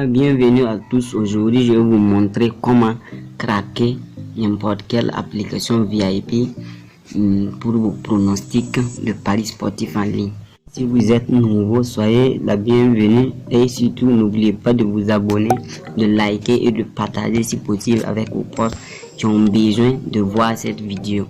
Bienvenue à tous. Aujourd'hui, je vais vous montrer comment craquer n'importe quelle application VIP pour vos pronostics de paris sportifs en ligne. Si vous êtes nouveau, soyez la bienvenue et surtout n'oubliez pas de vous abonner, de liker et de partager si possible avec vos potes qui ont besoin de voir cette vidéo.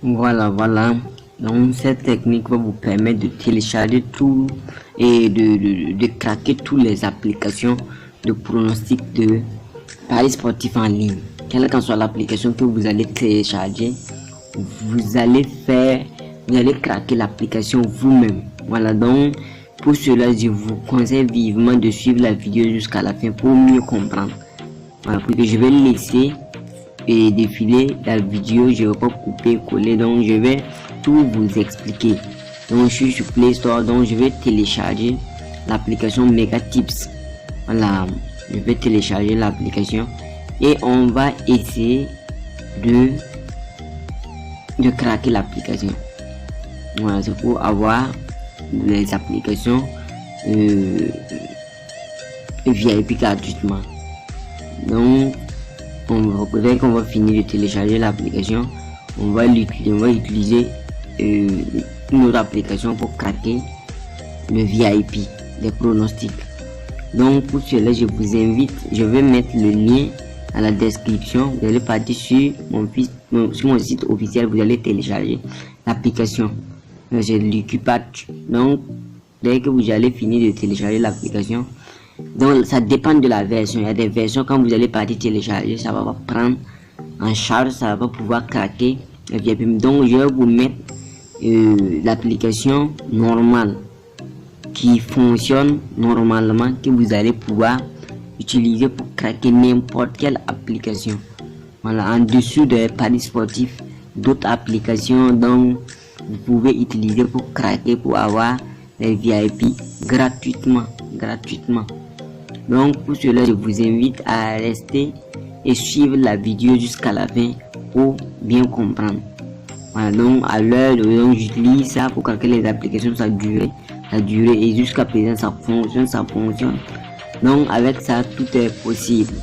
Voilà. Donc cette technique va vous permettre de télécharger tout et de craquer toutes les applications de pronostic de paris sportifs en ligne. Quelle que soit l'application que vous allez télécharger, vous allez craquer l'application vous-même. Voilà, donc pour cela, je vous conseille vivement de suivre la vidéo jusqu'à la fin pour mieux comprendre. Voilà, parce que je vais laisser et défiler la vidéo, je vais pas couper, coller, donc je vais tout vous expliquer. Donc je suis sur Play Store, donc je vais télécharger l'application Mega Tips. Voilà, je vais télécharger l'application et on va essayer de craquer l'application. Voilà, c'est pour avoir les applications VIP gratuitement. Donc dès qu'on va finir de télécharger l'application, on va utiliser une autre application pour craquer le VIP des pronostics. Donc pour cela, je vous invite, je vais mettre le lien à la description. Vous allez partir sur mon site officiel, vous allez télécharger l'application. C'est Lucky-Patch. Donc dès que vous allez finir de télécharger l'application, donc ça dépend de la version. Il y a des versions, quand vous allez partir télécharger, ça va pas prendre en charge, ça va pas pouvoir craquer le VIP. Donc je vais vous mettre l'application normale qui fonctionne normalement, que vous allez pouvoir utiliser pour craquer n'importe quelle application. Voilà, en dessous de paris sportifs, d'autres applications donc vous pouvez utiliser pour craquer, pour avoir les VIP gratuitement. Donc pour cela, je vous invite à rester et suivre la vidéo jusqu'à la fin pour bien comprendre. Voilà, donc à l'heure où j'utilise ça pour craquer les applications, ça a duré et jusqu'à présent ça fonctionne. Donc avec ça, tout est possible.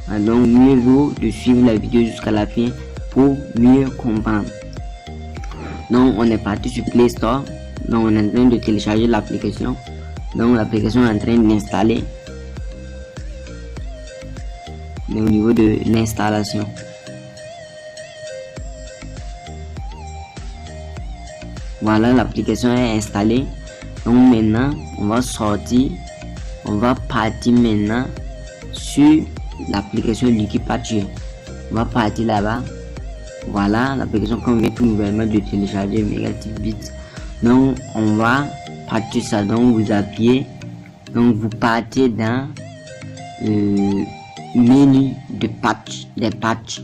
Voilà, donc mieux vaut de suivre la vidéo jusqu'à la fin pour mieux comprendre. Donc on est parti sur Play Store. Donc on est en train de télécharger l'application. Donc l'application est en train d'installer. Au niveau de l'installation, voilà, l'application est installée. Donc maintenant on va sortir, on va partir maintenant sur l'application Lucky-Patch. On va partir là-bas. Voilà l'application qu'on vient tout nouvellement de télécharger, Mega Tips. Donc on va partir ça. Donc vous appuyez, donc vous partez dans menu de des patchs.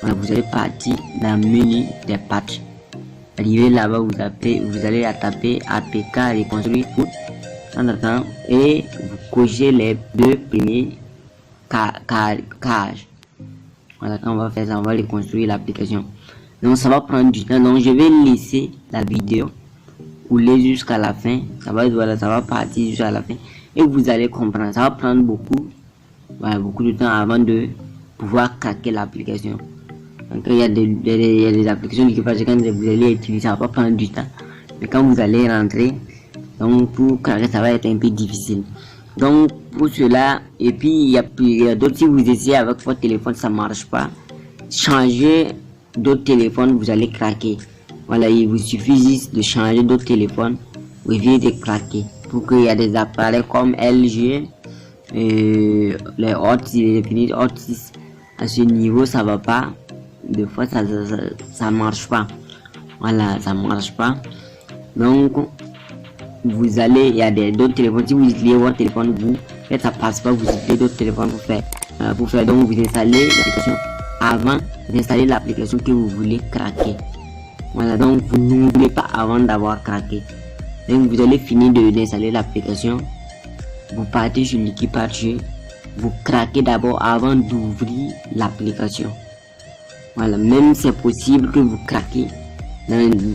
Voilà, vous allez partir dans le menu des patchs. Arrivé là-bas, vous allez taper APK reconstruire tout en attendant et vous cochez les deux premiers cases. Voilà, quand on va faire ça, on va reconstruire l'application. Donc ça va prendre du temps. Donc je vais laisser la vidéo couler jusqu'à la fin. Ça va partir jusqu'à la fin et vous allez comprendre. Ça va prendre beaucoup de temps avant de pouvoir craquer l'application. Donc il y a des applications qui passent quand vous allez utiliser, ça va pas prendre du temps, mais quand vous allez rentrer, donc pour craquer ça va être un peu difficile. Donc pour cela, et puis il y a d'autres, si vous essayez avec votre téléphone ça marche pas, changez d'autres téléphones, vous allez craquer. Voilà, il vous suffit juste de changer d'autres téléphones, vous allez de craquer. Pour qu'il y a des appareils comme LG, les Hot 6, à ce niveau ça va pas, des fois ça marche pas. Voilà, ça marche pas. Donc vous allez, il y a d'autres téléphones, si vous utilisez votre téléphone, vous faites ça passe pas, vous utilisez d'autres téléphones pour faire. Donc vous installez l'application avant d'installer l'application que vous voulez craquer. Voilà, donc vous n'oubliez pas avant d'avoir craqué. Donc vous allez finir d'installer l'application, vous partez sur Lucky-Patch, vous craquez d'abord avant d'ouvrir l'application. Voilà, même c'est possible que vous craquez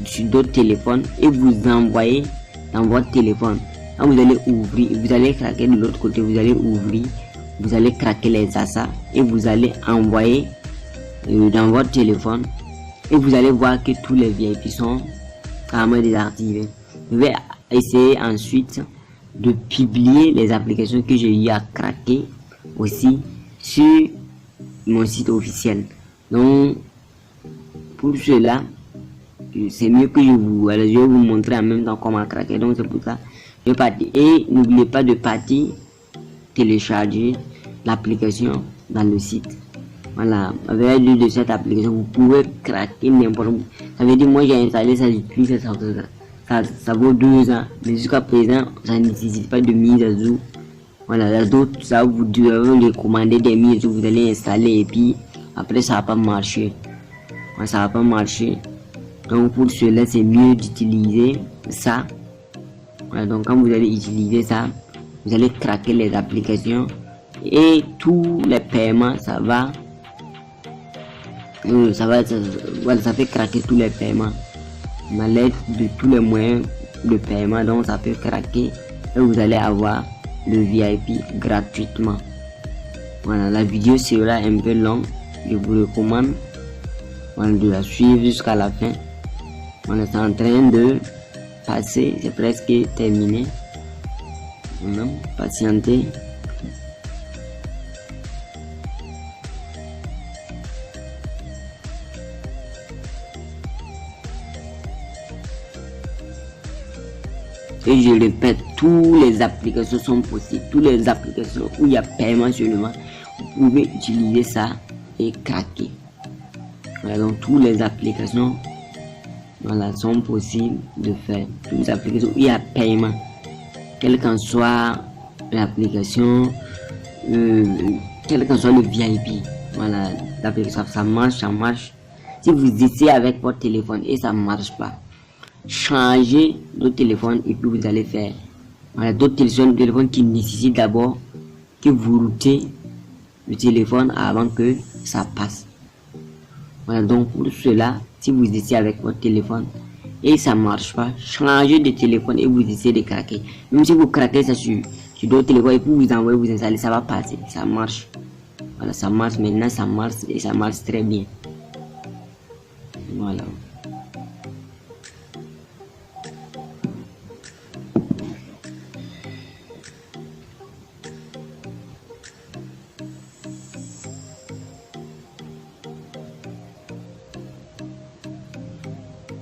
sur d'autres téléphones et vous envoyez dans votre téléphone. Quand vous allez ouvrir, vous allez craquer de l'autre côté, vous allez ouvrir, vous allez craquer les asas et vous allez envoyer dans votre téléphone et vous allez voir que tous les VIP sont carrément désactivés. Je vais essayer ensuite de publier les applications que j'ai eu à craquer aussi sur mon site officiel. Donc pour cela, c'est mieux que je vais vous montrer en même temps comment craquer. Donc c'est pour ça je partis. Et n'oubliez pas de partir télécharger l'application dans le site. Voilà, avec l'aide de cette application, vous pouvez craquer n'importe où. Ça veut dire, moi j'ai installé ça depuis ça vaut 2 ans, mais jusqu'à présent, ça ne nécessite pas de mise à jour. Voilà, d'autres, ça vous devez les commander des mises à jour, vous allez installer et puis après ça va pas marcher. Voilà, ça va pas marcher. Donc pour cela, c'est mieux d'utiliser ça. Voilà, donc quand vous allez utiliser ça, vous allez craquer les applications et tous les paiements, ça fait craquer tous les paiements. À l'aide de tous les moyens de paiement, donc ça peut craquer et vous allez avoir le VIP gratuitement. Voilà, la vidéo sera un peu longue, je vous recommande de la suivre jusqu'à la fin. On est en train de passer, c'est presque terminé. Voilà, patientez. Et je répète, toutes les applications sont possibles. Toutes les applications où il y a paiement seulement, vous pouvez utiliser ça et craquer. Voilà, donc toutes les applications sont possibles de faire. Toutes les applications où il y a paiement, quelle qu'en soit l'application, quel qu'en soit le VIP. Voilà, l'application, ça marche. Si vous essayez avec votre téléphone et ça ne marche pas, changez de téléphone et puis vous allez faire d'autres téléphones qui nécessitent d'abord que vous routez le téléphone avant que ça passe. Voilà, donc pour cela, si vous essayez avec votre téléphone et ça marche pas, changez de téléphone et vous essayez de craquer. Même si vous craquez ça sur d'autres téléphones et puis vous envoyez, vous installez, ça va passer, ça marche. Voilà, ça marche maintenant, ça marche et ça marche très bien. Voilà.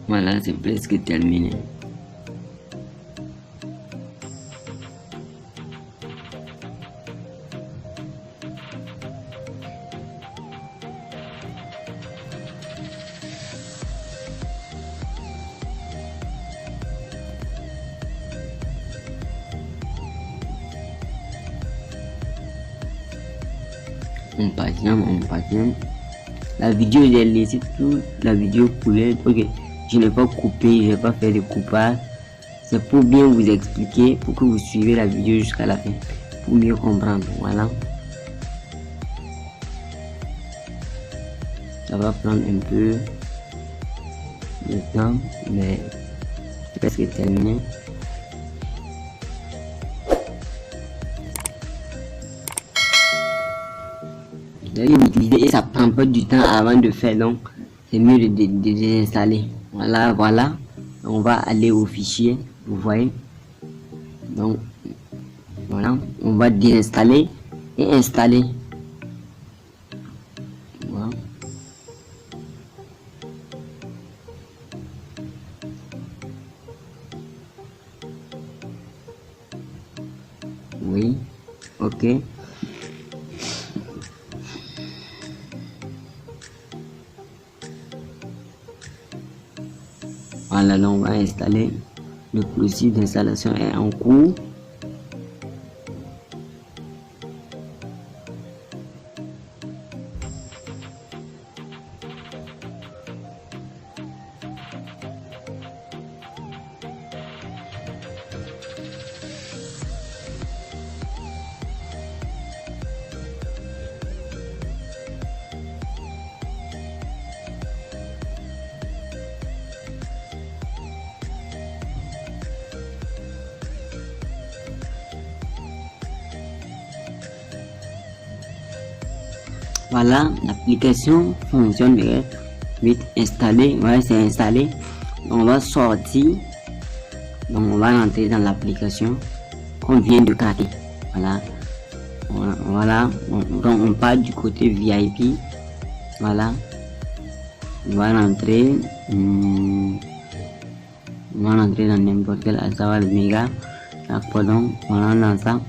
Voilà, c'est presque terminé. On patiente. La vidéo, j'ai laissé toute la vidéo couler parce que je n'ai pas coupé, je n'ai pas fait de coupage. C'est pour bien vous expliquer, pour que vous suivez la vidéo jusqu'à la fin, pour mieux comprendre. Voilà. Ça va prendre un peu de temps, mais c'est presque terminé. Vous allez l'utiliser et ça prend pas du temps avant de faire, donc c'est mieux de désinstaller. Voilà, on va aller au fichier, vous voyez. Donc voilà, on va désinstaller et installer. Voilà. Oui, ok. Voilà, là on va installer. Le processus d'installation est en cours. Voilà, l'application fonctionne vite installé. Voilà, c'est installé. On va sortir. Donc on va rentrer dans l'application qu'on vient de créer. Voilà. Donc on part du côté VIP. Voilà. On va rentrer. On va rentrer dans n'importe quel savoir le méga. Donc voilà dans ça.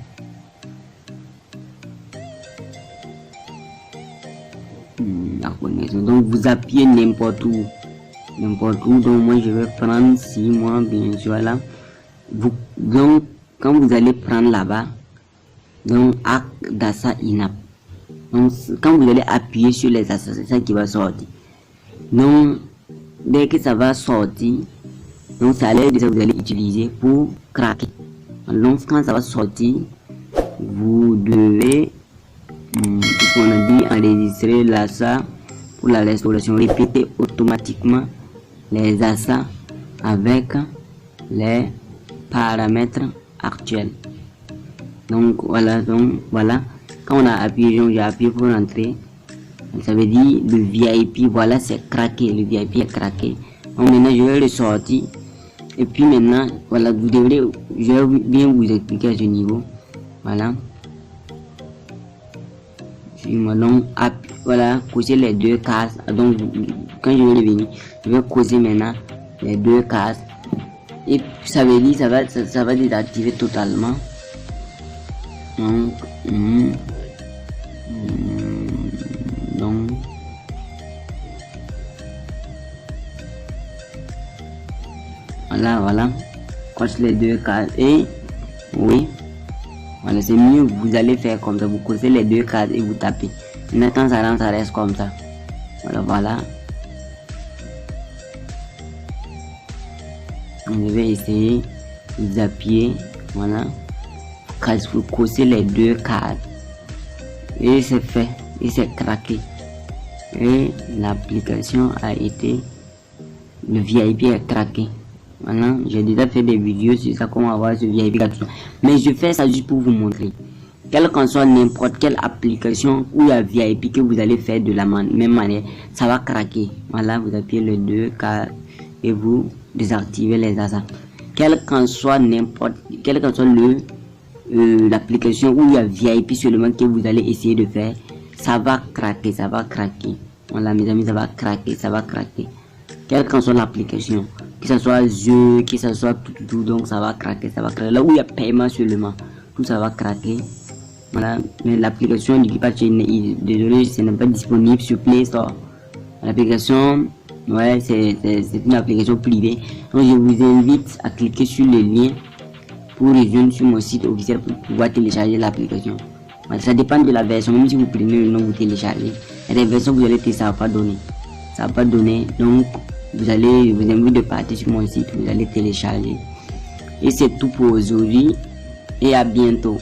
La connexion. Donc vous appuyez n'importe où. Donc moi je vais prendre 6 mois bien sûr là. Donc quand vous allez prendre là-bas, donc acte d'achat inap. Donc quand vous allez appuyer sur les achats, c'est ça qui va sortir. Donc dès que ça va sortir, donc ça allait déjà vous allez utiliser pour craquer. Donc quand ça va sortir, vous devez on a dit enregistrer l'achat pour la restauration, répéter automatiquement les achats avec les paramètres actuels. Donc voilà, quand on a appuyé, j'ai appuyé pour entrer, ça veut dire le VIP, voilà, c'est craqué, le VIP est craqué. Donc maintenant je vais le sortir et puis maintenant voilà, vous devrez, je vais bien vous expliquer à ce niveau. Voilà, donc voilà, cocher les deux cases. Donc quand je vais revenir, je vais cocher maintenant les deux cases et ça veut dire ça va désactiver totalement. Donc voilà, coche les deux cases et oui, voilà, c'est mieux, vous allez faire comme ça, vous cochez les deux cases et vous tapez. Maintenant ça rentre, ça reste comme ça. Voilà. Je vais essayer d'appuyer, voilà, vous cochez les deux cases et c'est fait, et c'est craqué et l'application a été, le VIP est craqué. Voilà, j'ai déjà fait des vidéos sur ça, comment avoir ce VIP gratuit, mais je fais ça juste pour vous montrer. Quelle qu'en soit n'importe quelle application où il y a VIP que vous allez faire de la même manière, ça va craquer. Voilà, vous appuyez le 2 et vous désactivez les achats. Quel qu'en soit l'application où il y a VIP seulement que vous allez essayer de faire, ça va craquer, Voilà mes amis, ça va craquer. Quelle qu'en soit l'application, que ce soit jeu, que ce soit tout, donc ça va craquer. Là où il y a paiement seulement, tout ça va craquer. Voilà, mais l'application du Kipa Chain, désolé, ce n'est pas disponible sur Play Store. L'application, ouais, c'est une application privée. Donc je vous invite à cliquer sur le lien pour rejoindre sur mon site officiel pour pouvoir télécharger l'application. Voilà, ça dépend de la version, même si vous prenez le nom, vous téléchargez. Il y a des versions que vous allez tester, ça va pas donner. Donc vous invite de partir sur mon site, vous allez télécharger. Et c'est tout pour aujourd'hui et à bientôt.